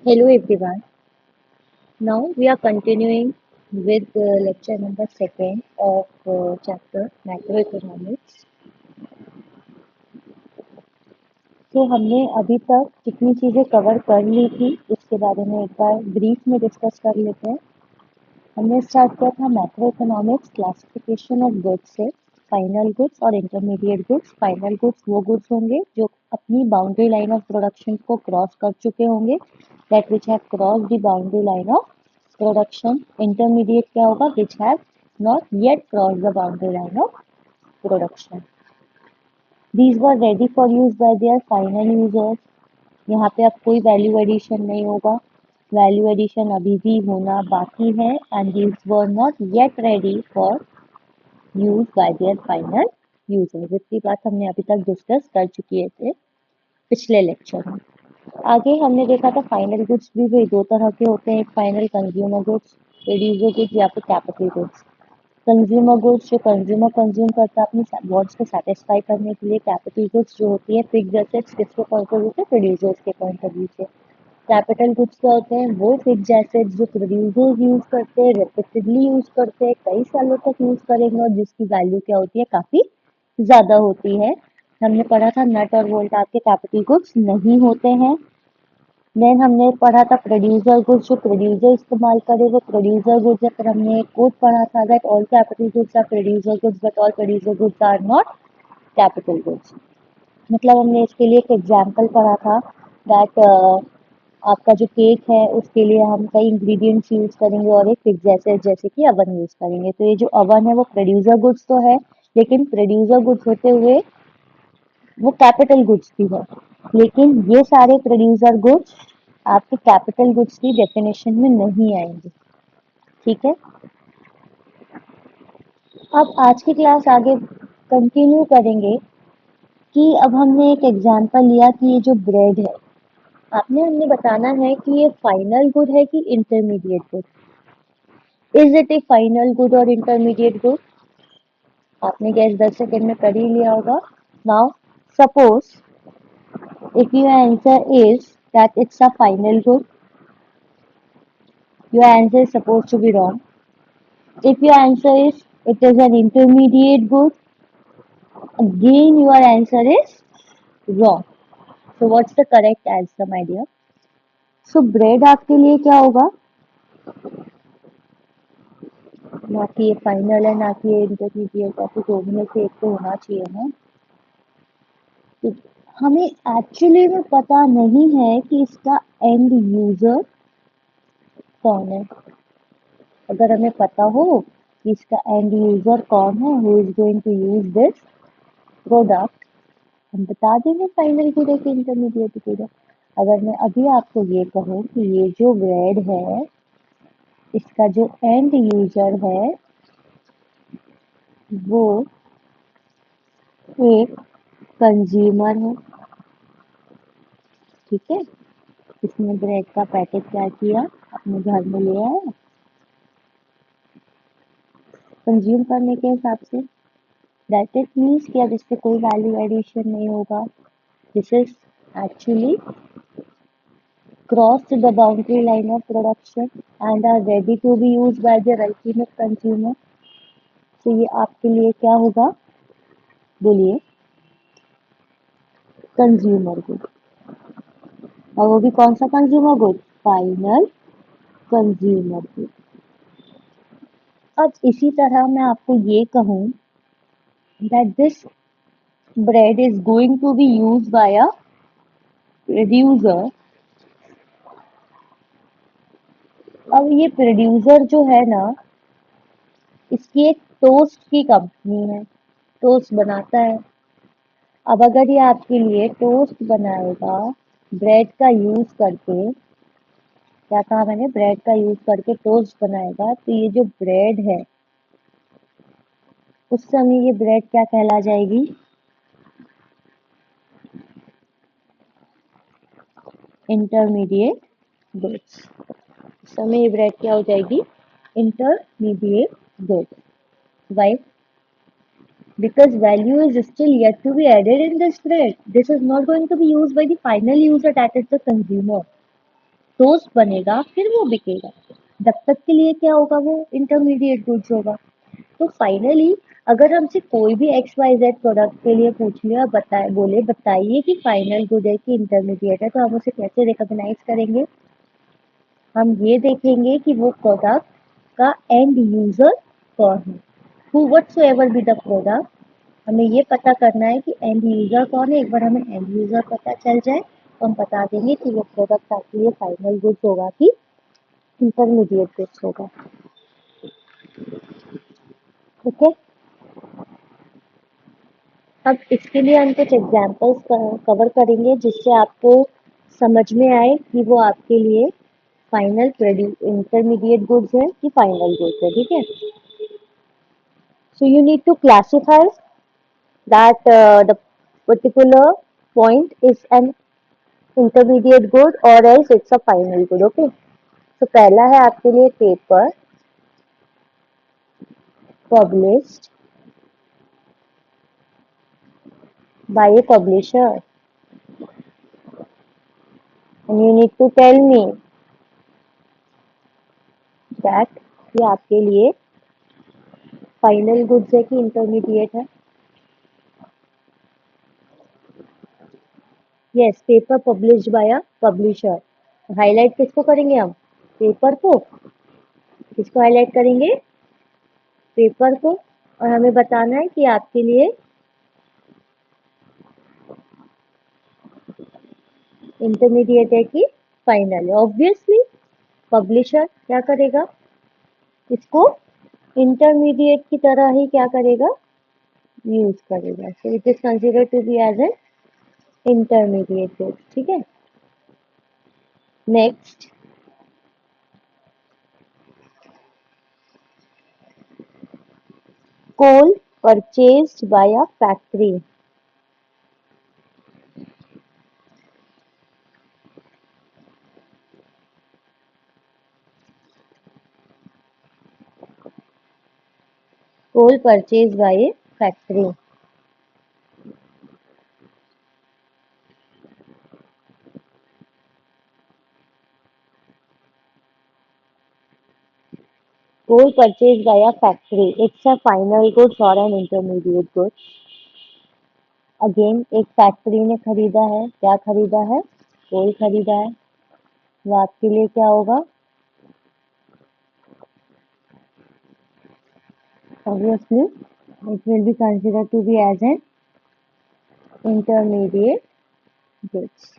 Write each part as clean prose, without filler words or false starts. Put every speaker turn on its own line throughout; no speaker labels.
Hello everyone. Now we are continuing with lecture number second of chapter macroeconomics. तो हमने अभी तक जितनी चीजें कवर कर ली थी उसके बारे में एक बार ब्रीफ में डिस्कस कर लेते हैं। हमने स्टार्ट किया था मैक्रोइकोनॉमिक्स क्लासिफिकेशन ऑफ गुड्स से फाइनल गुड्स और इंटरमीडिएट गुड्स। फाइनल गुड्स वो गुड्स होंगे जो अपनी बाउंड्री लाइन ऑफ प्रोडक्शन को क्रॉस कर चुके होंगे, that which have cross the boundary line of production. Intermediate क्या होगा? Which have not yet cross the boundary line of production. These were ready for use by there final users. यहाँ पे अब कोई वैल्यू एडिशन नहीं होगा, value addition अभी भी होना बाकी है and these were not yet ready for use by there final users. इसकी बात हमने अभी तक डिस्कस कर चुके थे पिछले लेक्चर में। आगे हमने देखा था फाइनल गुड्स भी भाई दो तरह के होते हैं, एक final consumer goods, producer goods या फिर कैपिटल गुड्स। कंज्यूमर गुड्स जो कंज्यूमर कंज्यूम करता है अपनी वॉन्ट्स को सेटिस्फाई करने के लिए। कैपिटल गुड्स जो होती है फिक्स्ड एसेट्स, किसके पॉइंट ऑफ व्यू से? प्रोड्यूसर्स के पॉइंट ऑफ व्यू से। कैपिटल गुड्स क्या होते हैं? वो फिक्स्ड एसेट्स जो प्रोड्यूसर्स यूज करते हैं, रिपीटेडली यूज करते हैं, कई सालों तक यूज करेंगे और जिसकी वैल्यू क्या होती है? काफी ज्यादा होती है। हमने पढ़ा था नट और बोल्ट आपके कैपिटल गुड्स नहीं होते हैं। देन हमने पढ़ा था प्रोड्यूसर गुड्स जो प्रोड्यूसर इस्तेमाल करे वो प्रोड्यूसर गुड्स है। फिर हमने एक कोड पढ़ा था that all capital goods are producer goods but all producer goods are not capital goods. मतलब हमने इसके लिए एक एग्जाम्पल पढ़ा था दैट आपका जो केक है उसके लिए हम कई इंग्रेडिएंट्स यूज करेंगे और एक फिक्स एसेट जैसे कि अवन यूज करेंगे। तो ये जो अवन है वो प्रोड्यूसर गुड्स तो है, लेकिन प्रोड्यूसर गुड्स होते हुए वो कैपिटल गुड्स भी है। लेकिन ये सारे प्रोड्यूसर गुड्स आपके कैपिटल गुड्स की डेफिनेशन में नहीं आएंगे। ठीक है, अब आज की क्लास आगे कंटिन्यू करेंगे कि अब हमने एक एग्जांपल लिया कि ये जो ब्रेड है, आपने हमने बताना है कि ये फाइनल गुड है कि intermediate good. Is it A final good और इंटरमीडिएट गुड? आपने गैस 10 सेकेंड में कर ही लिया होगा। Now suppose if your answer is that it's a final good, your answer is supposed to be wrong. If your answer is it is an intermediate good, again your answer is wrong. So what's the correct answer, my dear? So bread आपके लिए क्या होगा? ना कि ये final है ना कि ये इंटरमीडिएट है, तो दोनों में से एक तो होना चाहिए ना। तो हमें एक्चुअली में पता नहीं है कि इसका एंड यूजर कौन है। अगर हमें पता हो कि इसका एंड यूजर कौन है, who is going to use this product, हम बता देंगे फाइनल गुड है कि इंटरमीडिएट गुड है। अगर मैं अभी आपको ये कहूँ कि ये जो ब्रेड है इसका जो एंड यूजर है वो एक कंज्यूमर है, ठीक है, इसने ब्रेड का पैकेट क्या किया? अपने घर में ले आया कंज्यूम करने के हिसाब से। दैट इट मीन्स कि अब इस पे कोई वैल्यू एडिशन नहीं होगा। This is actually crossed the boundary line of production and are ready to be used by the ultimate consumer। तो ये आपके लिए क्या होगा? बोलिए। Consumer good. और वो भी कौन सा consumer good? Final consumer good. अब इसी तरह मैं आपको ये कहूँ that this bread is going to be used by a producer। अब ये प्रोड्यूसर जो है ना, इसकी एक टोस्ट की कंपनी है, टोस्ट बनाता है। अब अगर ये आपके लिए टोस्ट बनाएगा ब्रेड का यूज करके, क्या कहा मैंने? ब्रेड का यूज करके टोस्ट बनाएगा, तो ये जो ब्रेड है उस समय ये ब्रेड क्या कहला जाएगी? Intermediate goods. उस समय ये ब्रेड क्या हो जाएगी? Intermediate goods. Why? Because value is still yet to be added in this bread. This is not going to be used by the final user, that is the consumer. Toast बनेगा फिर वो बिकेगा। जब तक के लिए क्या होगा, वो इंटरमीडिएट गुड्स होगा। तो फाइनली अगर हमसे कोई भी एक्स वाई जेड प्रोडक्ट के लिए पूछ लिया, बताए बोले बताइए कि फाइनल गुड है कि इंटरमीडिएट है, तो हम उसे कैसे रिकॉग्नाइज करेंगे? हम ये देखेंगे कि वो प्रोडक्ट का एंड यूजर कौन है, who whatsoever be the product. हमें ये पता करना है कि एंड यूजर कौन है। एक बार हमें एंड यूजर पता चल जाए तो हम बता देंगे कि वो प्रोडक्ट आपके लिए फाइनल गुड्स होगा कि इंटरमीडिएट गुड्स होगा। ठीक है, अब इसके लिए हम कुछ एग्जांपल्स कवर करेंगे जिससे आपको समझ में आए कि वो आपके लिए फाइनल इंटरमीडिएट गुड्स है कि फाइनल गुड्स है। ठीक है, so you need to classify that the particular point is an intermediate good or else it's a final good. Okay, तो पहला है आपके लिए paper published by a publisher, and you need to tell me that ये आपके लिए final goods है कि इंटरमीडिएट है। Yes, paper published by a publisher. Highlight किसको करेंगे हम? पेपर को। किसको हाईलाइट करेंगे? पेपर को। और हमें बताना है कि आपके लिए इंटरमीडिएट है कि फाइनल है। ऑब्वियसली पब्लिशर क्या करेगा, इसको इंटरमीडिएट की तरह ही क्या करेगा, यूज करेगा। So it is consider to be as an intermediate good. ठीक है, next, coal purchased by a factory। coal purchased by a factory। coal purchased by a factory, it's a final goods or an intermediate goods। Again एक factory ने खरीदा है, क्या खरीदा है? कोल खरीदा है। वो आपके लिए क्या होगा? Obviously it will be considered to be as an intermediate goods।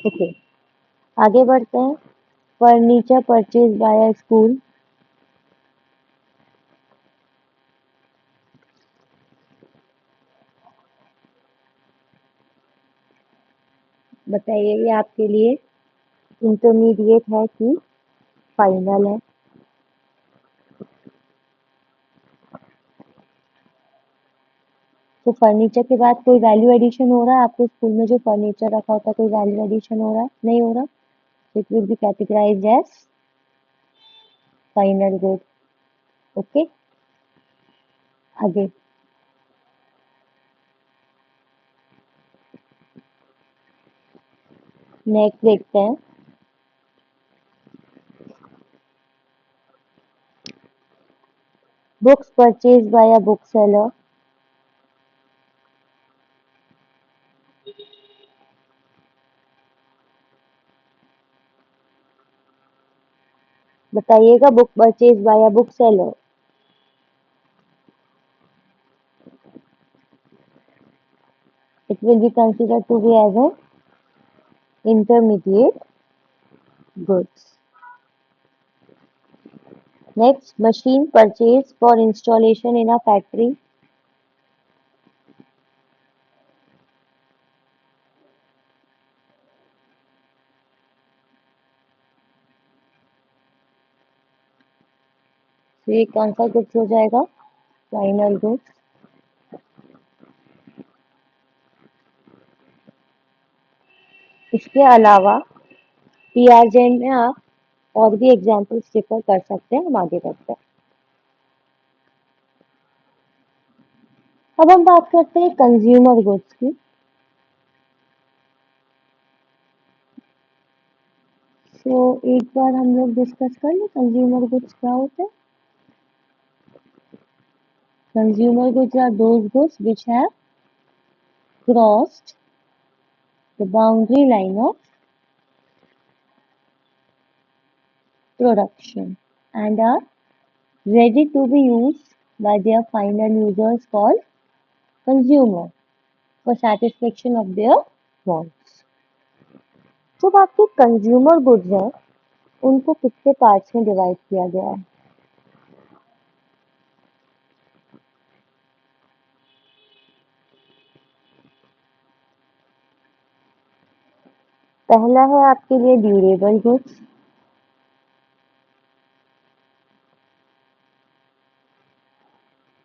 Okay, आगे बढ़ते हैं। Furniture purchase by a school. बताइए ये आपके लिए इंटरमीडिएट है कि फाइनल है? तो फर्नीचर के बाद कोई वैल्यू एडिशन हो रहा है आपके स्कूल में? जो फर्नीचर रखा होता है, कोई वैल्यू एडिशन हो रहा है? नहीं हो रहा, it will be categorized as final good. Okay, आगे नेक्स्ट देखते हैं। Books purchase by a book seller. बताइएगा, book purchase by a book seller. It will be considered to be as an intermediate goods. Next, machine purchased for installation in a factory. तो ये कौन सा goods हो जाएगा? Final goods. इसके अलावा पीआरजेन में आप और भी एग्जाम्पल्स रेफर कर सकते हैं, हम आगे बढ़ते हैं। अब हम बात करते हैं कंज्यूमर गुड्स की। तो एक बार हम लोग डिस्कस कर लें कंज्यूमर गुड्स क्या होते हैं। Consumer goods are those goods which have crossed the boundary line of production and are ready to be used by their final users called consumer for satisfaction of their wants. जो आपके consumer goods हैं उनको कितने parts में divide किया गया है? पहला है आपके लिए ड्यूरेबल गुड्स,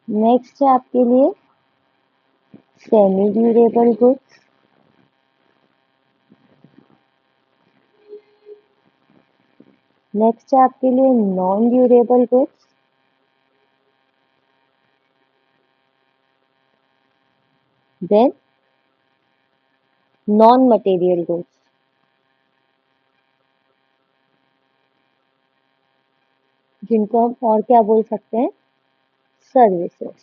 नेक्स्ट है आपके लिए सेमी ड्यूरेबल गुड्स, नेक्स्ट है आपके लिए non durable goods, then non material goods. जिनको हम और क्या बोल सकते हैं? सर्विसेज।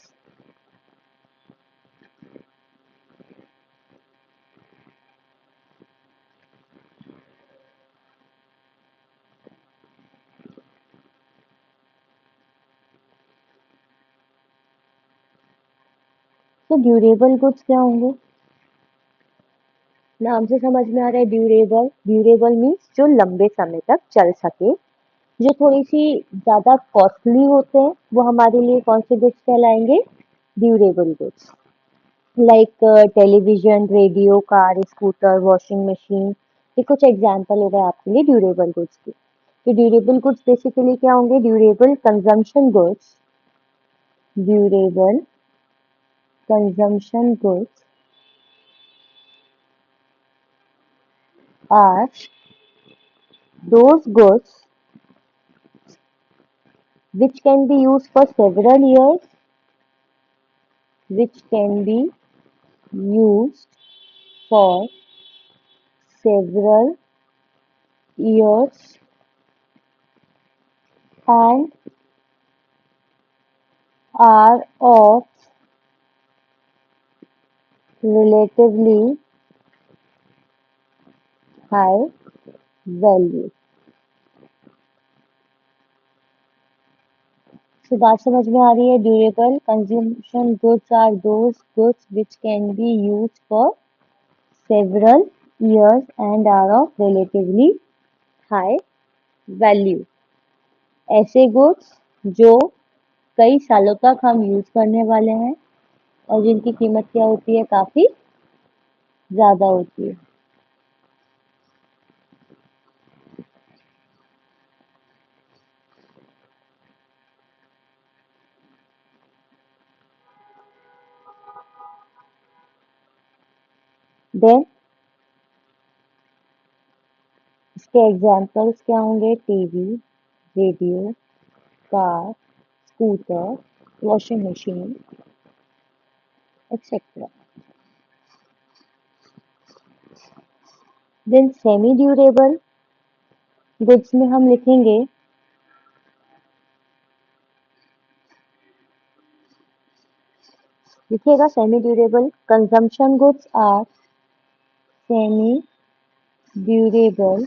तो ड्यूरेबल गुड्स क्या होंगे? नाम से समझ में आ रहा है ड्यूरेबल। ड्यूरेबल मीन्स जो लंबे समय तक चल सके, जो थोड़ी सी ज्यादा कॉस्टली होते हैं, वो हमारे लिए कौन से गुड्स कहलाएंगे? Durable goods. Like television, radio, car, scooter, washing machine, ये कुछ एग्जाम्पल हो गए आपके लिए ड्यूरेबल गुड्स के। तो ड्यूरेबल गुड्स बेसिकली क्या होंगे? Durable consumption goods, durable consumption goods are those goods which can be used for several years, which can be used for several years and are of relatively high value. So बात समझ में आ रही है? Durable consumption goods are those goods which can be used for several years and are of relatively high value. ऐसे goods जो कई सालों तक हम यूज करने वाले हैं और जिनकी कीमत क्या होती है? काफी ज्यादा होती है। देन इसके एग्जाम्पल्स क्या होंगे? TV, radio, car, scooter, washing machine etcetera. Then semi durable goods में हम लिखेंगे लिखिएगा semi durable consumption goods are semi durable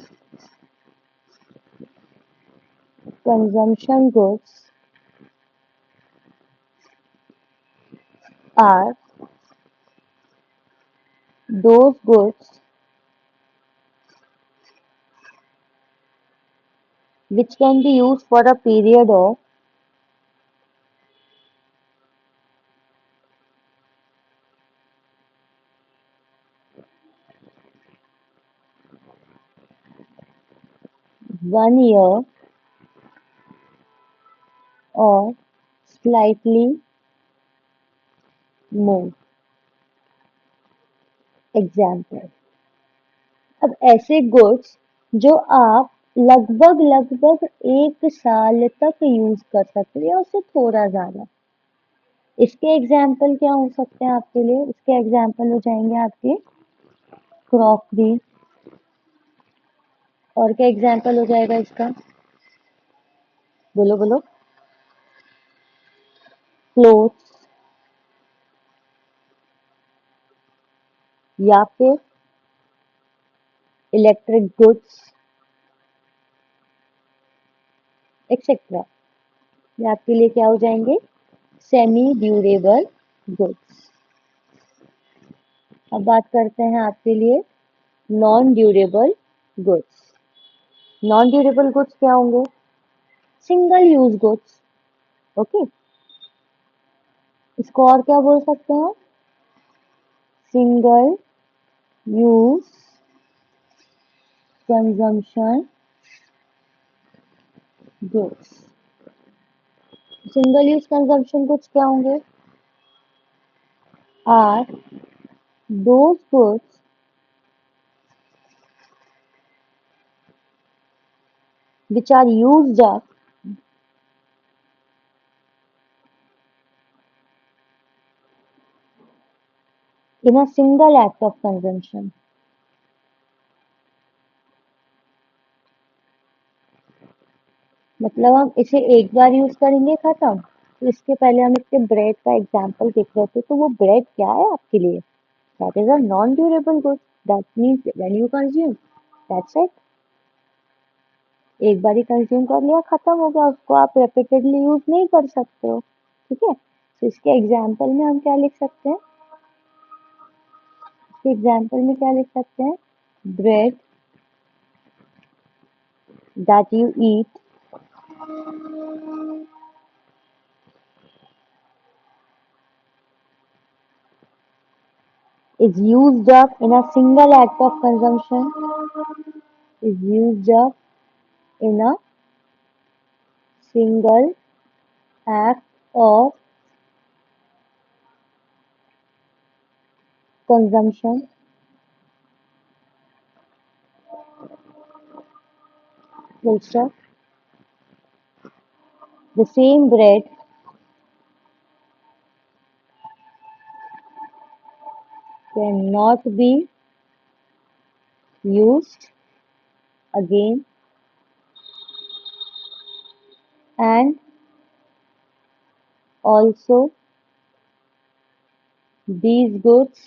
consumption goods are those goods which can be used for a period of 1 year or slightly more. Example, अब ऐसे goods जो आप लगभग लगभग 1 साल तक यूज कर सकते हैं या उससे थोड़ा ज्यादा, इसके एग्जाम्पल क्या हो सकते हैं आपके लिए? इसके एग्जाम्पल हो जाएंगे आपके क्रॉकरी, और क्या एग्जाम्पल हो जाएगा इसका? बोलो बोलो। क्लोथ्स, या फिर इलेक्ट्रिक गुड्स एक्सेट्रा, ये आपके लिए क्या हो जाएंगे? Semi durable goods. अब बात करते हैं आपके लिए non durable goods. Non durable goods क्या होंगे? Single use goods. ओके, इसको और क्या बोल सकते हैं? Single use consumption goods. Single use consumption goods क्या होंगे? Are those goods which are used up in a single act of consumption। मतलब हम इसे एक बार यूज करेंगे खत्म। तो इसके पहले हम इसके ब्रेड का एग्जांपल देख रहे थे, तो वो ब्रेड क्या है आपके लिए? That is a non durable good. That means when you consume, that's it, एक बार ही कंज्यूम कर लिया, खत्म हो गया, उसको आप रिपीटेडली यूज नहीं कर सकते हो। ठीक है, तो इसके एग्जाम्पल में हम क्या लिख सकते हैं? इसके एग्जाम्पल में क्या लिख सकते हैं? Bread that you eat is used up in a single act of consumption, is used up in a single act of consumption, full stop. The same bread cannot be used again, and also these goods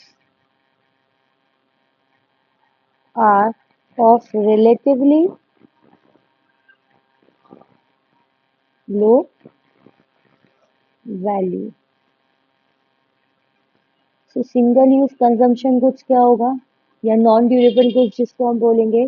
are of relatively low value। So single use consumption goods क्या होगा, या non durable goods जिसको हम बोलेंगे,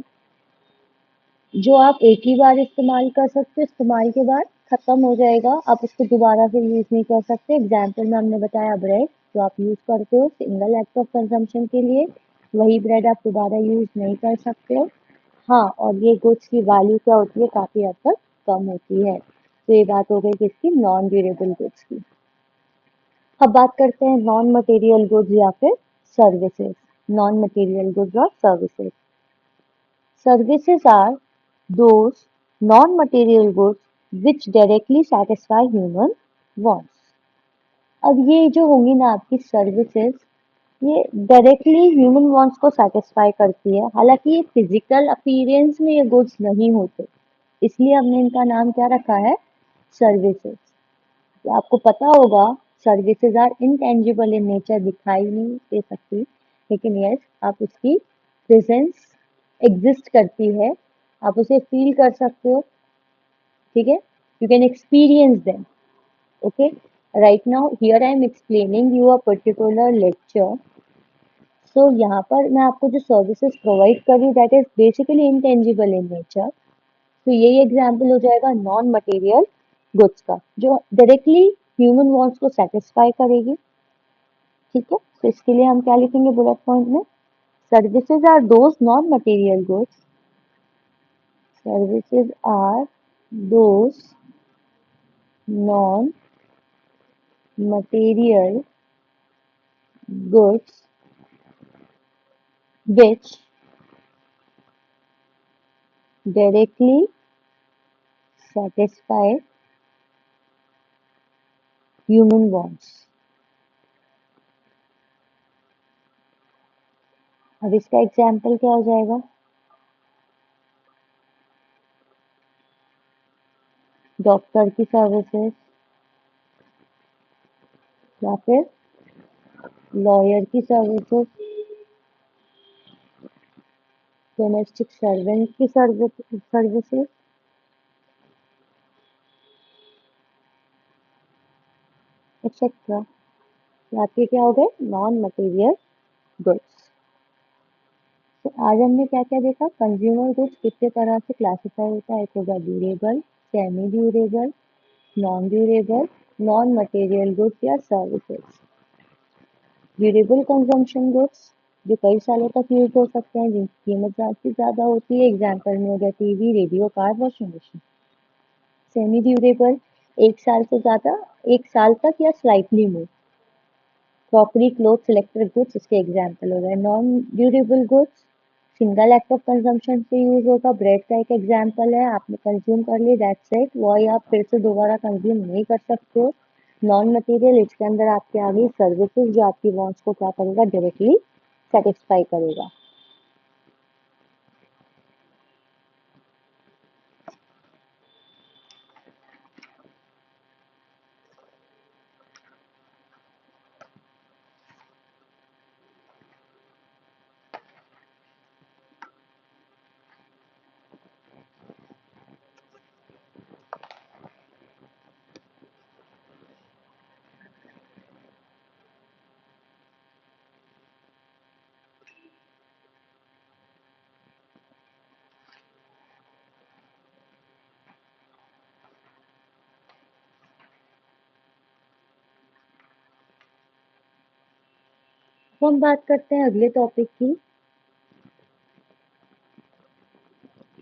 जो आप एक ही बार इस्तेमाल कर सकते हो, इस्तेमाल के बाद खत्म हो जाएगा, आप उसको दोबारा फिर यूज नहीं कर सकते। एग्जाम्पल में हमने बताया ब्रेड, जो आप यूज करते हो सिंगल एक्ट ऑफ कंजम्पशन के लिए, वही ब्रेड आप दोबारा यूज नहीं कर सकते हो। हाँ, और ये गुड्स की वैल्यू क्या होती है? काफी हद तक कम होती है। तो ये बात हो गई किसकी? नॉन ड्यूरेबल गुड्स की। अब बात करते हैं नॉन मटेरियल गुड्स या फिर सर्विसेज। नॉन मटेरियल गुड्स और services. Services are those non-material goods which directly satisfy human wants। अब ये जो होंगी ना आपकी सर्विसेज, ये डायरेक्टली ह्यूमन वांट्स को सेटिस्फाई करती है। हालांकि ये फिजिकल अपीयरेंस में ये गुड्स नहीं होते, इसलिए हमने इनका नाम क्या रखा है? सर्विसेज। तो आपको पता होगा services are intangible in nature, दिखाई नहीं दे सकती, लेकिन यस आप उसकी प्रेजेंस एग्जिस्ट करती है, आप उसे फील कर सकते हो। ठीक है, you can experience them. Okay, right now here I am explaining you a particular lecture so यहाँ पर मैं आपको जो सर्विसेज प्रोवाइड कर रही हूँ that is basically intangible in nature. तो यही एग्जाम्पल हो जाएगा नॉन मटेरियल गुड्स का, जो डायरेक्टली ह्यूमन वांट्स को सेटिस्फाई करेगी। ठीक है, तो इसके लिए हम क्या लिखेंगे बुलेट पॉइंट में, services are those non material goods, services are those non material goods which directly satisfy human wants। अब इसका एग्जाम्पल क्या हो जाएगा, डॉक्टर की सर्विसेज या फिर लॉयर की सर्विसेज, डोमेस्टिक सर्वेंट की सर्विसेज एक्सेट्रा। आपके क्या हो गए नॉन मटेरियल गुड्स। तो आज हमने क्या क्या देखा, कंज्यूमर गुड्स कितने तरह से क्लासिफाई होता है, एक होगा durable, semi durable, non durable, non material goods या सर्विसेज। ड्यूरेबल कंजम्पशन गुड्स जो कई सालों तक यूज हो सकते हैं, जिनकी कीमत ज़्यादा होती है, एग्जाम्पल में हो गया TV, radio, car, washing machine. Semi durable, एक साल से ज़्यादा, एक साल तक या slightly more, crockery, clothes, electric goods इसके एग्जाम्पल हो गए। Non durable goods single act of consumption से यूज होगा, ब्रेड का एक एग्जाम्पल है, आपने कंज्यूम कर ली दैट्स इट, वही आप फिर से दोबारा कंज्यूम नहीं कर सकते हो। नॉन मटेरियल, इसके अंदर आपके आ गई सर्विसेज जो आपकी वांट्स को क्या करेगा, डायरेक्टली सेटिस्फाई करेगा। तो हम बात करते हैं अगले टॉपिक की,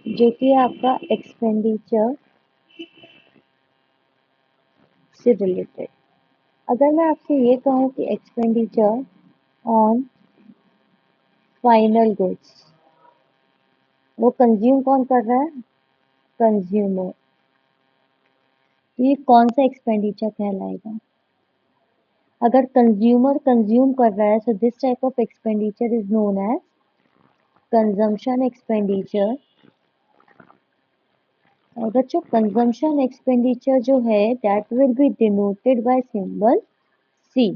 जो कि है आपका एक्सपेंडिचर से रिलेटेड। अगर मैं आपसे ये कहूँ कि एक्सपेंडिचर ऑन फाइनल गुड्स, वो कंज्यूम कौन कर रहा है, कंज्यूमर, तो ये कौन सा एक्सपेंडिचर कहलाएगा। अगर कंज्यूमर कंज्यूम कर रहा है, so this type of expenditure is known as consumption expenditure. अगर जो कंजम्पशन एक्सपेंडिचर जो है that will be denoted by symbol C.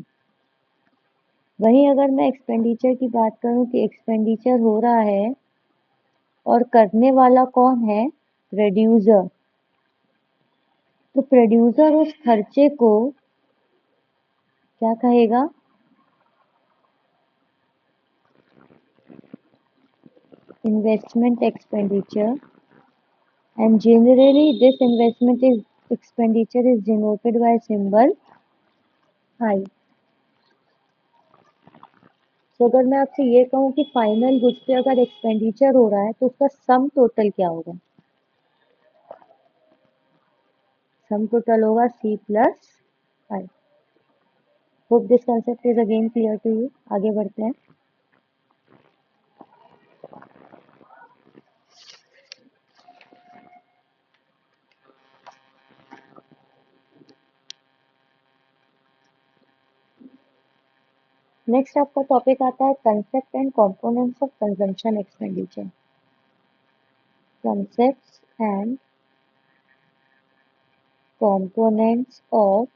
वहीं अगर मैं एक्सपेंडिचर की बात करूं कि एक्सपेंडिचर हो रहा है और करने वाला कौन है, प्रोड्यूसर, तो प्रोड्यूसर उस खर्चे को क्या कहेगा, investment expenditure, and generally this investment is expenditure is denoted by symbol I। तो अगर मैं आपसे ये कहूँ कि फाइनल गुड्स पे अगर एक्सपेंडिचर हो रहा है तो उसका सम टोटल क्या होगा, सम टोटल होगा C plus I। Hope this concept is again clear to you. आगे बढ़ते हैं। नेक्स्ट आपका टॉपिक आता है concept and components of consumption expenditure. Concepts and components of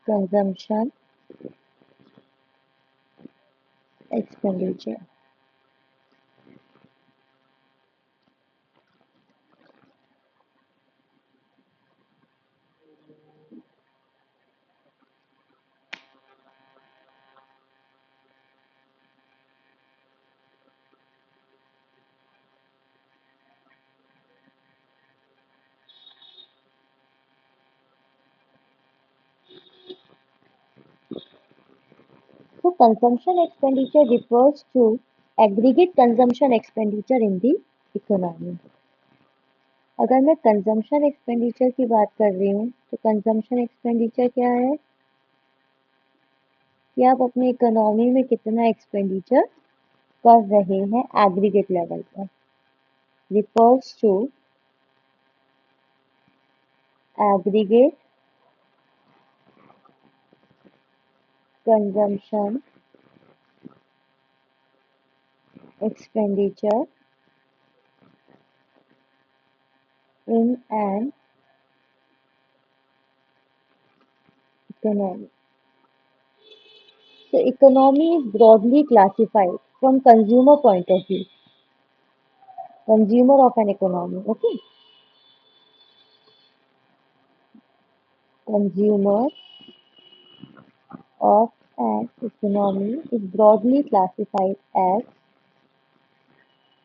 consumption expenditure. consumption expenditure refers to aggregate consumption expenditure in the economy. अगर मैं consumption expenditure की बात कर रही हूँ तो कंजम्पशन एक्सपेंडिचर क्या है कि आप अपने इकोनॉमी में कितना एक्सपेंडिचर कर रहे हैं एग्रीगेट लेवल पर, refers to aggregate consumption expenditure in an economy. So economy is broadly classified from consumer point of view, consumer of an economy, okay? Consumer of an economy is broadly classified as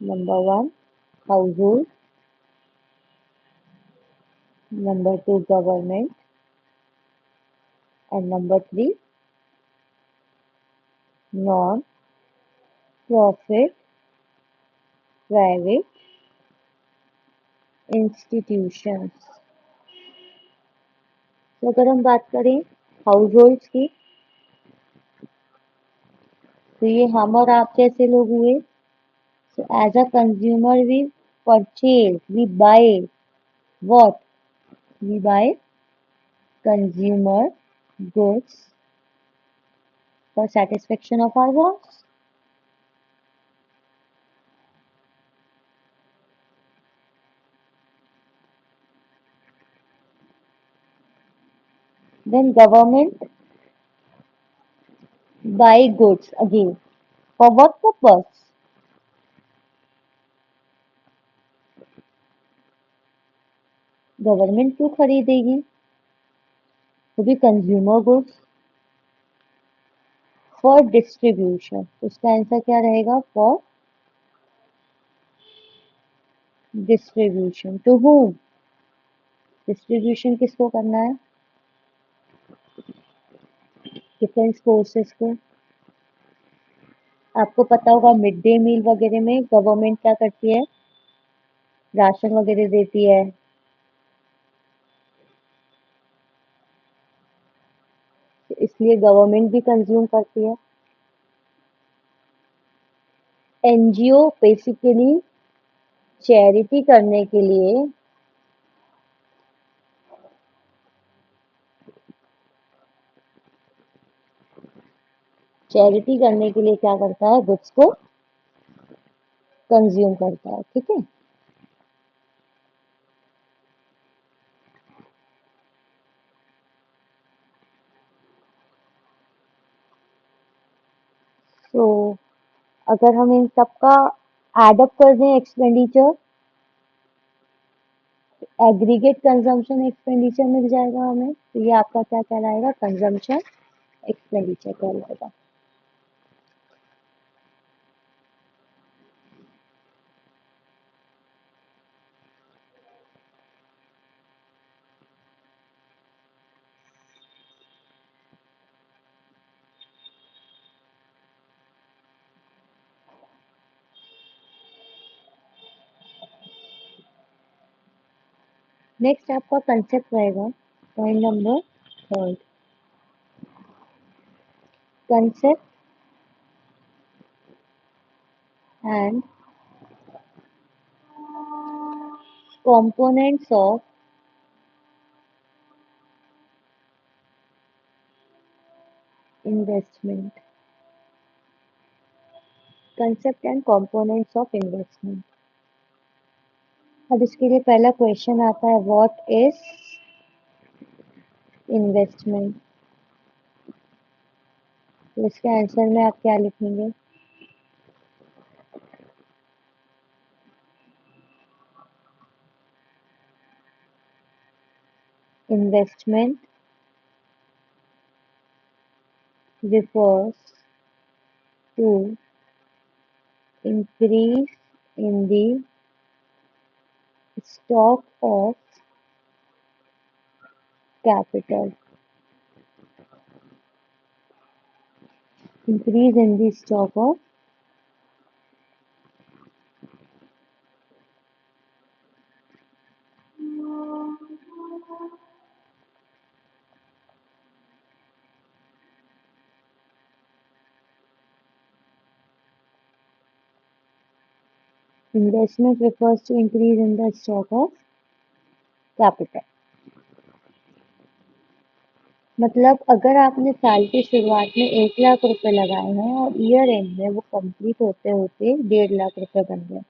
number one, household, number two, government, and number three, non-profit private institutions. तो अगर हम बात करें house की तो ये हम और आप जैसे लोग हुए. So as a consumer we purchase, we buy what? We buy consumer goods for satisfaction of our wants. Then government buy goods again. For what purpose? Government क्यों खरीदेगी? वो भी कंज्यूमर गुड्स फॉर डिस्ट्रीब्यूशन. उसका answer क्या रहेगा? For distribution. To whom? Distribution किसको करना है? डिफेंस फोर्सेस को. आपको पता होगा मिड डे मील वगैरह में गवर्नमेंट क्या करती है? राशन वगैरह देती है. इसलिए गवर्नमेंट भी कंज्यूम करती है. एनजीओ बेसिकली चैरिटी करने के लिए क्या करता है? गुड्स को कंज्यूम करता है. ठीक है. तो अगर हम इन सबका एडअप कर दें एक्सपेंडिचर, एग्रीगेट कंजम्पशन एक्सपेंडिचर मिल जाएगा हमें. तो ये आपका क्या कहलाएगा? कंजम्पशन एक्सपेंडिचर कहलाएगा. नेक्स्ट आपका कंसेप्ट रहेगा point number third. Concept and components of investment. Concept and components of investment. अब इसके लिए पहला क्वेश्चन आता है, व्हाट इज इन्वेस्टमेंट? तो इसके आंसर में आप क्या लिखेंगे? Investment refers to increase in the stock of capital. increase in the stock of investment refers to increase in the stock of capital। मतलब अगर आपने साल की शुरुआत में 1 लाख रुपए लगाए हैं और ईयर एंड में वो कंप्लीट होते होते 1.5 लाख रुपए बन गए,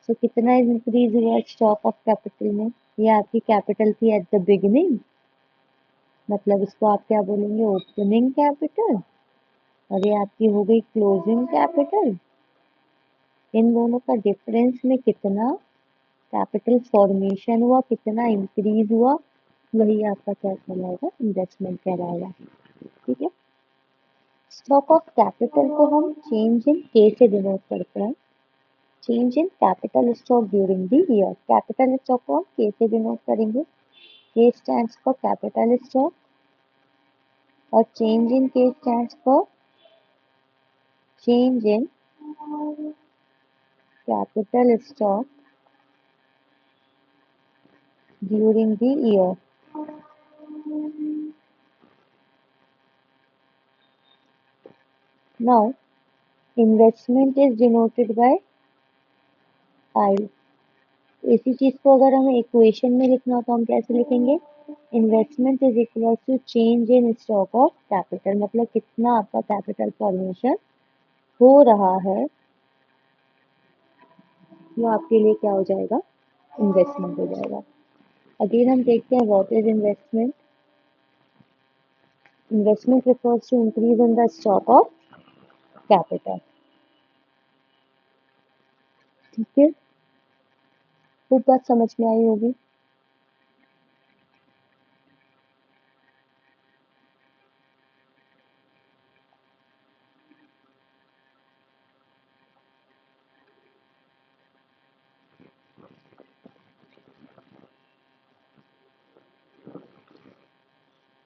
तो कितना इंक्रीज हुआ स्टॉक ऑफ कैपिटल में? ये आपकी कैपिटल थी एट द बिगिनिंग, मतलब इसको आप क्या बोलेंगे? Opening capital. और ये आपकी हो गई क्लोजिंग कैपिटल। इन दोनों का डिफरेंस में कितना कैपिटल फॉर्मेशन हुआ, कितना इंक्रीज हुआ, वही आपका क्या कहलाएगा? इन्वेस्टमेंट कहलाएगा। ठीक है। स्टॉक ऑफ कैपिटल को हम चेंज इन के से डिनोट करते हैं। Change in capital stock during the year. Capital stock को हम के से डिनोट करेंगे। के स्टैंड्स फॉर कैपिटल स्टॉक और चेंज इन के stands for change in capital stock during the year। Now, investment is denoted by I। इसी चीज को अगर हमें इक्वेशन में लिखना हो तो हम कैसे लिखेंगे? Investment is equal to change in stock of capital, मतलब कितना आपका कैपिटल फॉर्मेशन हो रहा है, वो आपके लिए क्या हो जाएगा? इन्वेस्टमेंट हो जाएगा। अगेन हम देखते हैं what is investment. Investment refers to increase in the stock of capital. ठीक है, खूब बात समझ में आई होगी।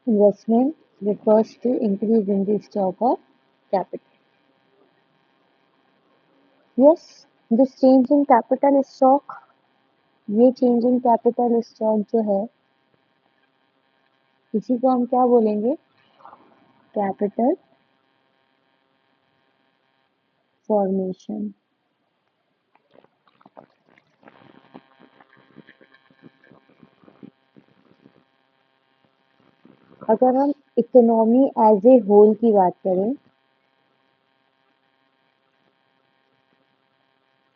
Investment refers to increase in the stock of capital. Yes, this change in capital stock, ये change in capital stock जो है, इसी को हम क्या बोलेंगे? Capital formation. अगर हम इकोनॉमी एज ए होल की बात करें,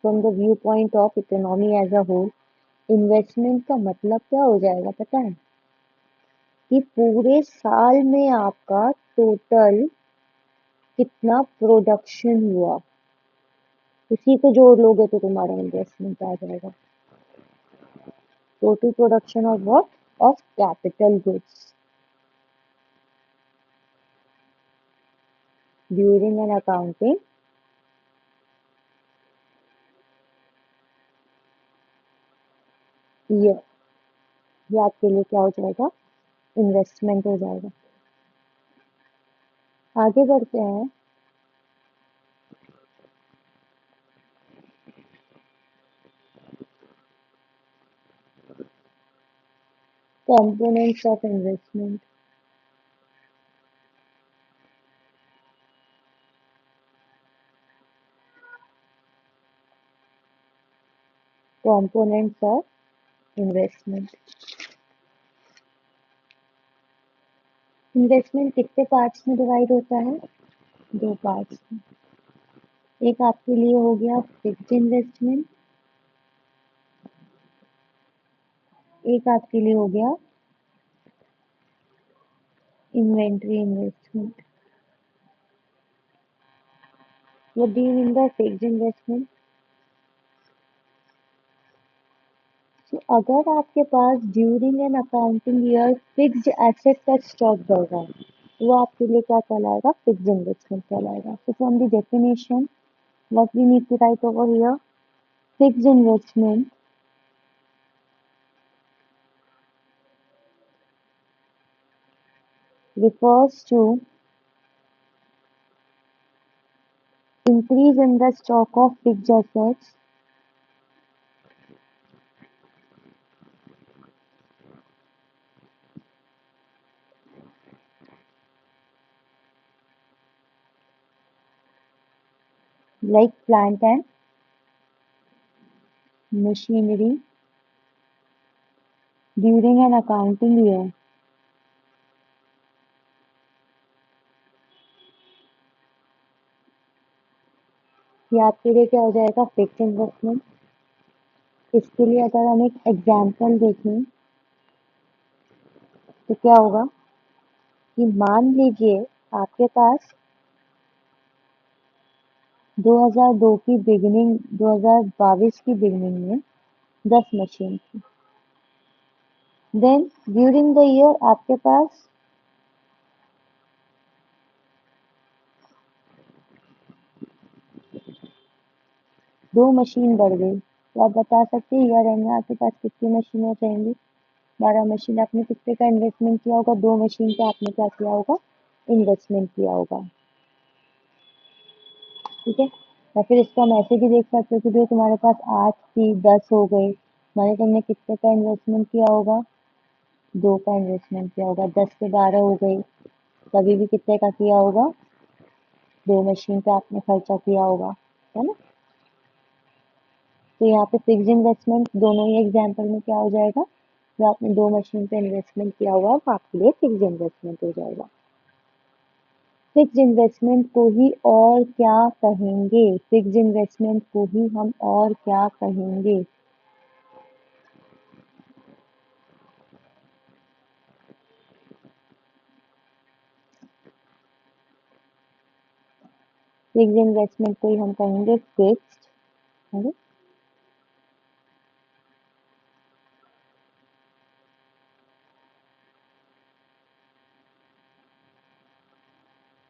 from the view point of economy as a whole, investment का मतलब क्या हो जाएगा पता है? कि पूरे साल में आपका टोटल कितना प्रोडक्शन हुआ, उसी को जोड़ लोगे तो तुम्हारा इन्वेस्टमेंट आ जाएगा। Total production of what? Of capital goods during an accounting year, ये आपके लिए क्या हो जाएगा? इन्वेस्टमेंट हो जाएगा। आगे बढ़ते हैं। Components of investment. Components of investment. Investment कितने पार्ट्स में डिवाइड होता है? 2 पार्ट्स में। एक आपके लिए हो गया फिक्स्ड इन्वेस्टमेंट, एक आपके लिए हो गया inventory investment. What do you mean by fixed investment? तो अगर आपके पास during an accounting year fixed asset का स्टॉक बढ़ रहा है, वो आपके लिए क्या कहलाएगा? फिक्स्ड इन्वेस्टमेंट कहलाएगा। So from the definition, what we need to write over here, fixed investment refers to increase in the stock of fixed assets like plant and machinery during an accounting year. ये आपके लिए क्या हो जाएगा? Fix investment. इसके लिए अगर हम एक एग्जाम्पल देखें तो क्या होगा कि मान लीजिए आपके पास 2002 की बिगिनिंग 2022 की बिगिनिंग में 10 मशीन थी। देन ड्यूरिंग द ईयर आपके पास 2 मशीन बढ़ गई। तो आप बता सकते हैं ईयर एंड में आपके पास कितनी मशीनें रहेंगी? 12 मशीन। आपने कितने का इन्वेस्टमेंट किया होगा? 2 मशीन का आपने क्या किया होगा? इन्वेस्टमेंट किया होगा। ठीक है। या फिर इसको हम ऐसे भी देख सकते हो कि भाई तुम्हारे पास 8 थी, 10 हो गई, माने तुमने कितने का इन्वेस्टमेंट किया होगा? 2 का इन्वेस्टमेंट किया होगा। 10 से 12 हो गई, तभी भी कितने का किया होगा? 2 मशीन पे आपने खर्चा किया होगा, है ना? तो यहाँ पे फिक्स इन्वेस्टमेंट दोनों ही एग्जाम्पल में क्या हो जाएगा? जो आपने 2 मशीन पे इन्वेस्टमेंट किया हुआ है वो आपके लिए फिक्स इन्वेस्टमेंट हो जाएगा। फिक्स इन्वेस्टमेंट को ही और क्या कहेंगे? फिक्स इन्वेस्टमेंट को ही हम और क्या कहेंगे? फिक्स इन्वेस्टमेंट को ही हम कहेंगे फिक्स्ड, है ना?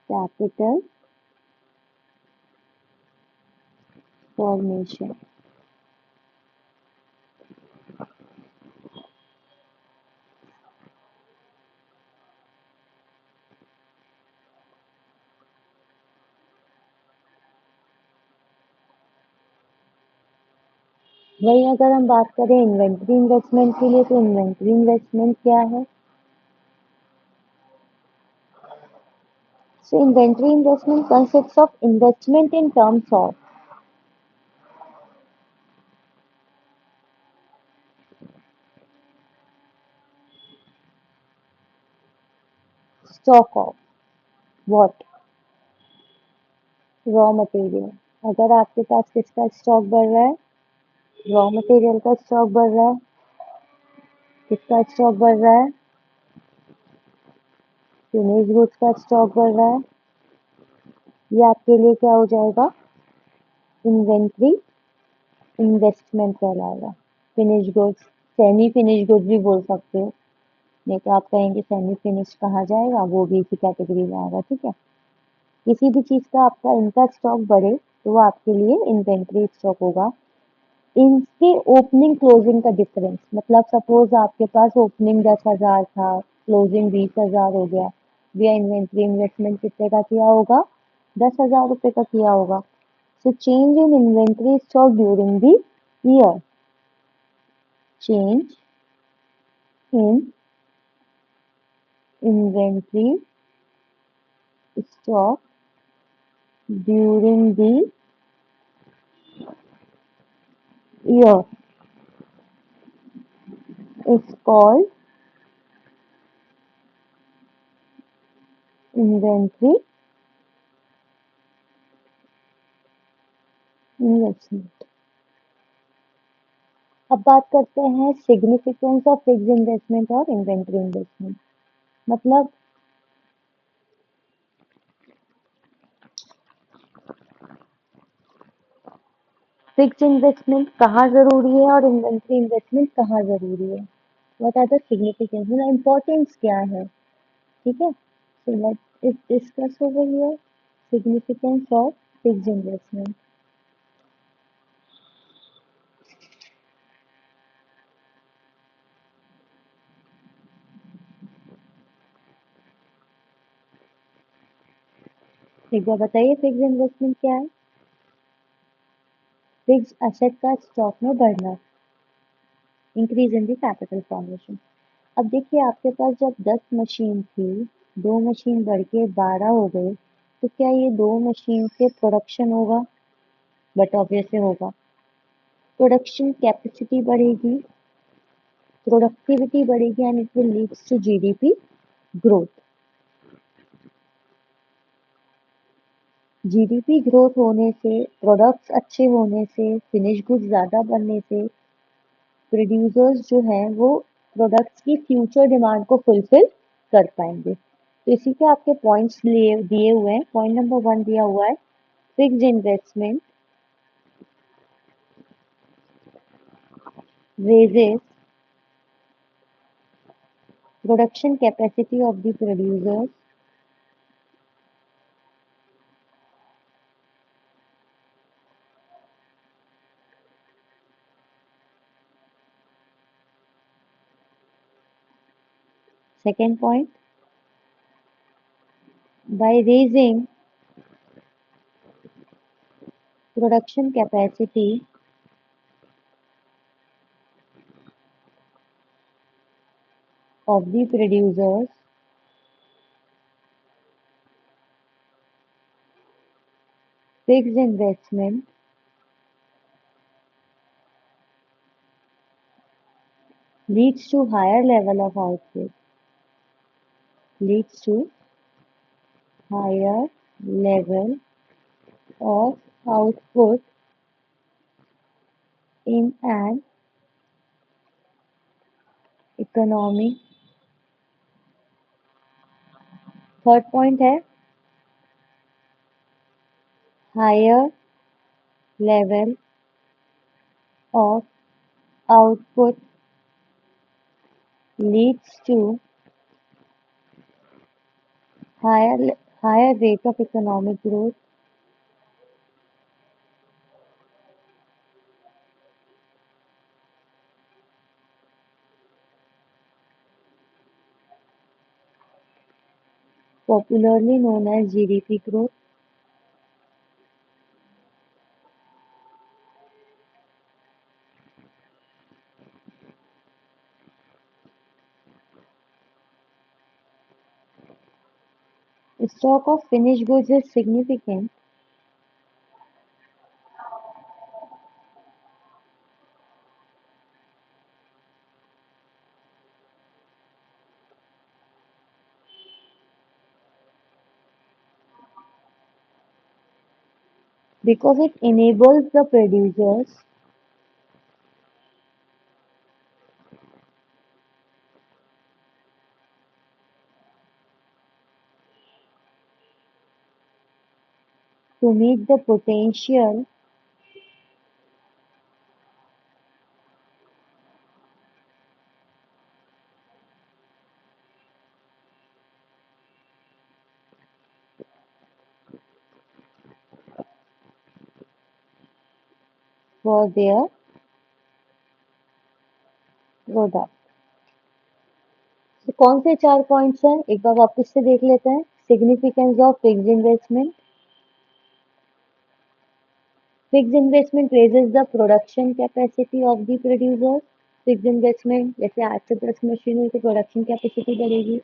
Capital formation. वही अगर हम बात करें इन्वेंट्री इन्वेस्टमेंट के लिए, तो इन्वेंट्री इन्वेस्टमेंट क्या है? So inventory investment consists of investment in terms of stock of what? Raw material. अगर आपके पास किसका स्टॉक बढ़ रहा है? रॉ मटेरियल का स्टॉक बढ़ रहा है। किसका स्टॉक बढ़ रहा है? फिनिश गुड्स का स्टॉक बढ़ रहा है। ये आपके लिए क्या हो जाएगा? इन्वेंट्री इन्वेस्टमेंट कहलाएगा। Finish goods, semi finish goods भी बोल सकते हो, नहीं तो आप कहेंगे सेमी फिनिश कहा जाएगा, वो भी इसी कैटेगरी में आएगा। ठीक है। किसी भी चीज का आपका इनका स्टॉक बढ़े तो वो आपके लिए इन्वेंट्री स्टॉक होगा। इनके ओपनिंग क्लोजिंग का डिफरेंस, मतलब सपोज आपके पास ओपनिंग 10,000 था, क्लोजिंग 20,000 हो गया, भैया इन्वेंट्री इन्वेस्टमेंट कितने का किया होगा? 10,000 रुपये का किया होगा। So change in inventory stock during the year, change in inventory stock during the year is called inventory investment. अब बात करते हैं सिग्निफिकेंस ऑफ फिक्स इन्वेस्टमेंट और इन्वेंट्री इन्वेस्टमेंट। मतलब फिक्स इन्वेस्टमेंट कहाँ जरूरी है और इन्वेंट्री इन्वेस्टमेंट कहाँ जरूरी है? व्हाट आर द सिग्निफिकेंस, मतलब इम्पोर्टेंस क्या है? ठीक है। So let's discuss over here significance of fix investment. एक बार बताइए फिक्स इन्वेस्टमेंट क्या है? फिक्स एसेट का स्टॉक में बढ़ना, increase in the capital formation. अब देखिए आपके पास जब 10 मशीन थी, 2 मशीन बढ़ के 12 हो गए, तो क्या ये 2 मशीन से प्रोडक्शन होगा? बट ऑब्वियसली होगा। प्रोडक्शन कैपेसिटी बढ़ेगी, प्रोडक्टिविटी बढ़ेगी and it will leads to GDP growth. GDP growth होने से, प्रोडक्ट्स अच्छे होने से, फिनिश गुड्स ज़्यादा बनने से प्रोड्यूसर्स जो हैं वो प्रोडक्ट्स की फ्यूचर डिमांड को फुलफिल कर पाएंगे। तो इसी के आपके पॉइंट्स लिए दिए हुए हैं। पॉइंट नंबर 1 दिया हुआ है, fixed investment raises production capacity of the producers. Second point, by raising production capacity of the producers, fixed investment leads to higher level of output, leads to higher level of output in an economic. Third point है higher level of output leads to higher higher rate of economic growth. Popularly known as GDP growth. Stock of finished goods is significant because it enables the producers to meet the potential for their product। तो कौन से 4 points हैं एक बार वापस से देख लेते हैं। Significance of fixed investment. Fixed investment raises the production capacity of the producers। Fixed investment जैसे 8 से 10 मशीन हुई तो प्रोडक्शन कैपेसिटी बढ़ेगी।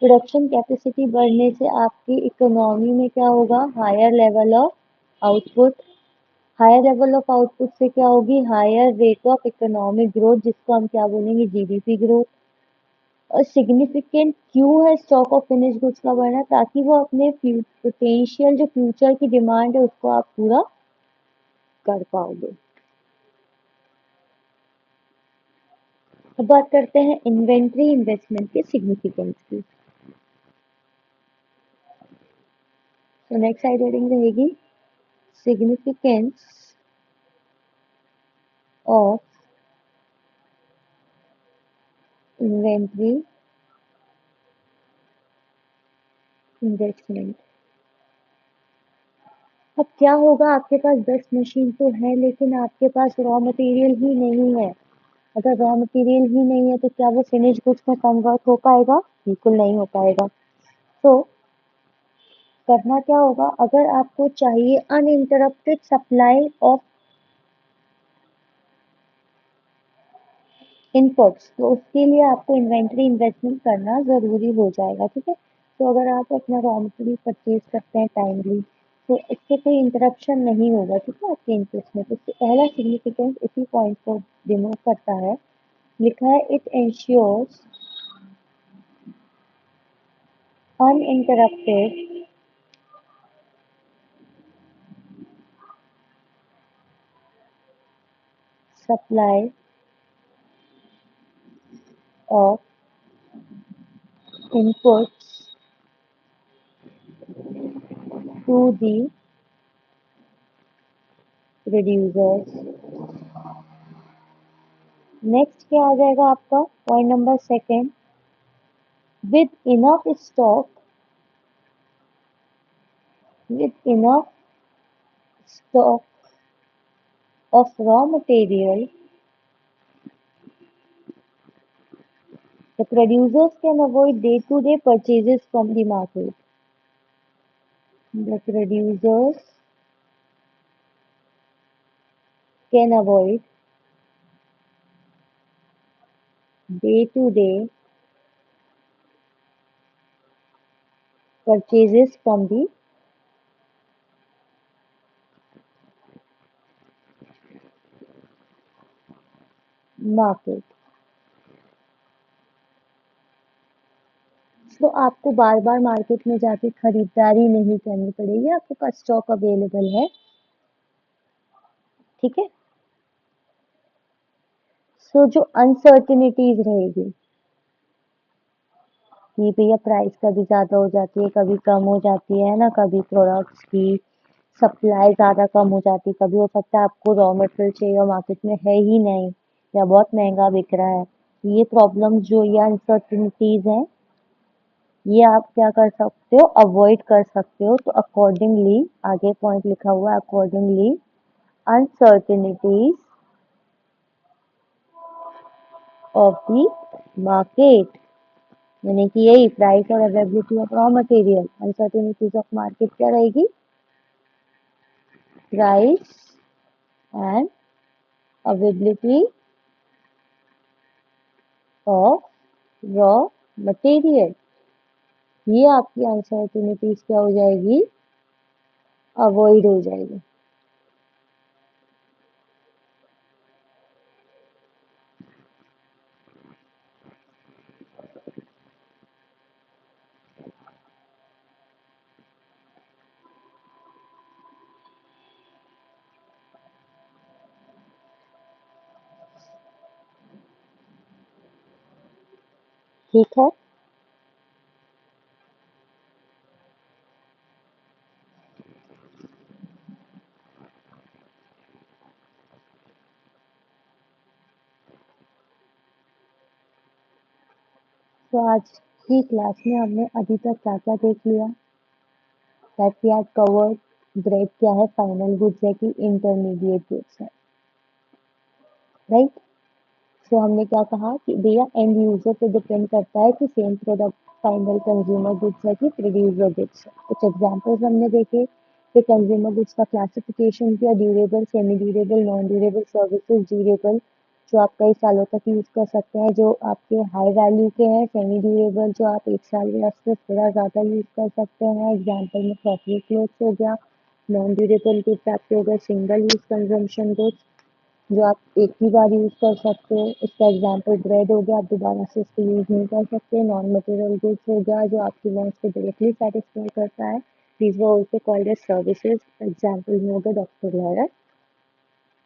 प्रोडक्शन कैपेसिटी बढ़ने से आपकी इकोनॉमी में क्या होगा? Higher level of output. Higher level of output से क्या होगी? Higher rate of economic growth, जिसको हम क्या बोलेंगे? GDP growth. और सिग्निफिकेंट क्यों है स्टॉक ऑफ फिनिश गुड्स का बढ़ना? ताकि वो अपने पोटेंशियल जो फ्यूचर की डिमांड है उसको आप पूरा कर पाओगे। अब बात करते हैं इन्वेंट्री इन्वेस्टमेंट के सिग्निफिकेंस की। तो नेक्स्ट साइड हेडिंग रहेगी सिग्निफिकेंस ऑफ इन्वेंट्री इन्वेस्टमेंट। अब क्या होगा? आपके पास 10 मशीन तो है लेकिन आपके पास रॉ मटेरियल ही नहीं है। अगर रॉ मटेरियल ही नहीं है तो क्या वो फिनिश गुड्स में कन्वर्ट हो पाएगा? बिल्कुल नहीं हो पाएगा। तो करना क्या होगा? अगर आपको चाहिए अनइंटरप्टेड सप्लाई ऑफ इनपुट्स, तो उसके लिए आपको इन्वेंटरी इन्वेस्टमेंट करना ज़रूरी हो जाएगा, ठीक है। तो अगर आप अपना रॉ मटेरियल परचेज करते हैं टाइमली, तो इससे कोई इंटरप्शन नहीं होगा, ठीक है, आपके इनपुट्स में। तो पहला सिग्निफिकेंस इसी पॉइंट को डिनोट करता है। लिखा है it ensures uninterrupted supply of inputs to the producers। Next क्या आ जाएगा आपका point number second, with enough stock, with enough stock of raw material, the producers can avoid day-to-day purchases from the market. The producers can avoid day-to-day purchases from the market। तो आपको बार बार market में जाके खरीदारी नहीं करनी पड़ेगी, आपके पास stock available है, ठीक है। सो जो अनसर्टिनिटीज रहेगी कि भैया प्राइस कभी ज़्यादा हो जाती है, कभी कम हो जाती है ना, कभी प्रोडक्ट्स की सप्लाई ज़्यादा कम हो जाती है, कभी हो सकता है आपको रॉ मटेरियल चाहिए और मार्केट में है ही नहीं या बहुत महंगा बिक रहा है। ये प्रॉब्लम्स जो ये अनसर्टिनिटीज हैं, ये आप क्या कर सकते हो, अवॉइड कर सकते हो। तो अकॉर्डिंगली आगे पॉइंट लिखा हुआ है, accordingly uncertainties of the market, यानी कि यही प्राइस और availability of raw material. Uncertainties of market क्या रहेगी, price and availability of raw material. ये आपकी अनसर्टेनिटीज क्या हो जाएगी, अवॉइड हो जाएगी। ठीक है, तो आज की क्लास में हमने अभी तक क्या क्या देख लिया, that we have covered bread क्या है, फाइनल गुड्स है कि इंटरमीडिएट गुड्स है, राइट। सो हमने क्या कहा कि भैया एंड यूजर पे डिपेंड करता है कि same product final consumer goods है कि प्रोड्यूसर गुड्स है। कुछ एग्जांपल्स हमने देखे कि कंज्यूमर गुड्स का क्लासिफिकेशन किया, durable, semi durable, non durable, services, durable जो आप कई सालों तक यूज कर सकते हैं, जो आपके हाई वैल्यू के हैं, सेमी ड्यूरेबल जो आप एक साल या उससे थोड़ा ज़्यादा यूज कर सकते हैं, एग्जाम्पल में क्रॉकरी क्लोथ्स हो गया। नॉन ड्यूरेबल गुड्स आपके हो गए सिंगल यूज कंजम्पशन गुड्स जो आप एक ही बार यूज़ कर सकते हो। इसका एग्जांपल ब्रेड हो गया, आप दोबारा से इसको यूज़ नहीं कर सकते। नॉन मटेरियल गुड्स हो गया जो आपकी वांट्स को डायरेक्टली सेटिस्फाई करता है, these were also called as services. Example में हो गया doctor lawyer,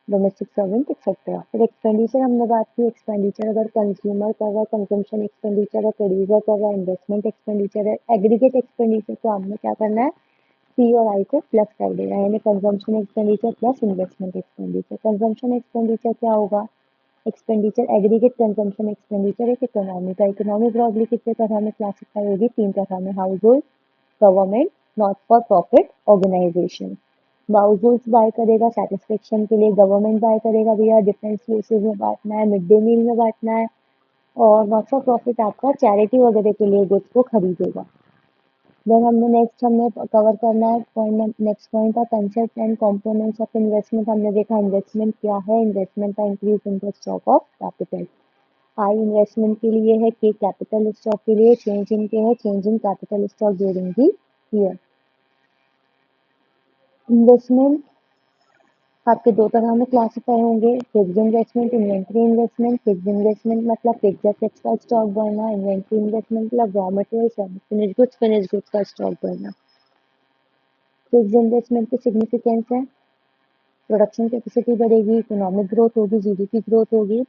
domestic servant etcetera. फिर एक्सपेंडिचर हमने बात की, एक्सपेंडिचर अगर कंज्यूमर कर रहा है, कंजम्पशन एक्सपेंडिचर है, प्रोड्यूसर कर रहा है, इन्वेस्टमेंट एक्सपेंडिचर है। एग्रीगेट एक्सपेंडिचर को हमने क्या करना है, सी और आई को प्लस कर देना है, यानी consumption expenditure plus investment expenditure. Consumption expenditure क्या होगा, एक्सपेंडिचर एग्रीगेट कंजम्पशन एक्सपेंडिचर एक इकोनॉमी का। इकोनॉमी ब्रॉडली कितने तरह में क्लासिफाई होगी, तीन तरह में, household, government, not for profit organisation. Household buy करेगा सेटिस्फेक्शन के लिए, गवर्नमेंट बाय करेगा भैया डिफेंस फोर्सेज में बांटना है, मिड डे मील में बांटना है, और नॉट फॉर प्रॉफिट आपका चैरिटी वगैरह के लिए गुड्स को खरीदेगा। देन हमने नेक्स्ट हमने कवर करना है पॉइंट, नेक्स्ट पॉइंट था concept and components of investment. हमने देखा इन्वेस्टमेंट क्या है, इन्वेस्टमेंट का increase in the stock of capital. I investment के लिए है, के कैपिटल स्टॉक के लिए चेंज इन के है, change in capital stock during the year. Investment आपके दो तरह में क्लासिफाई होंगे, fixed investment, inventory investment. Fixed investment मतलब फिक्स्ड एसेट्स का स्टॉक बढ़ना, इन्वेंट्री इन्वेस्टमेंट मतलब रॉ मटेरियल, फिनिश गुड्स का स्टॉक बढ़ना। फिक्स्ड इन्वेस्टमेंट की सिग्निफिकेंस है, प्रोडक्शन कैपेसिटी बढ़ेगी, इकोनॉमिक ग्रोथ होगी, जीडीपी ग्रोथ होगी,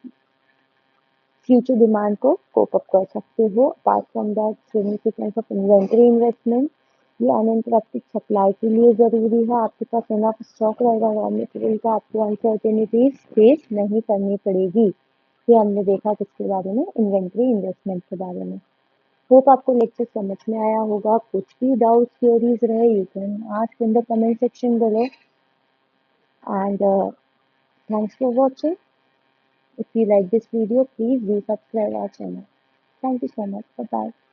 फ्यूचर डिमांड को कोप अप कर सकते हो। Apart from that significance of inventory investment, ये अनइंटरप्टेड सप्लाई के लिए जरूरी है, आपके पास इनफ स्टॉक रहेगा रॉ मटेरियल का, आपको अनसर्टेनिटीज फेस नहीं करनी पड़ेगी। ये हमने देखा किसके बारे में, इन्वेंट्री इन्वेस्टमेंट के बारे में। होप आपको लेक्चर समझ में आया होगा। कुछ भी डाउट क्वेरीज रहे you can ask in the comment section below, and thanks for watching. If you like this video, please do subscribe our channel. Thank you so much. Bye bye.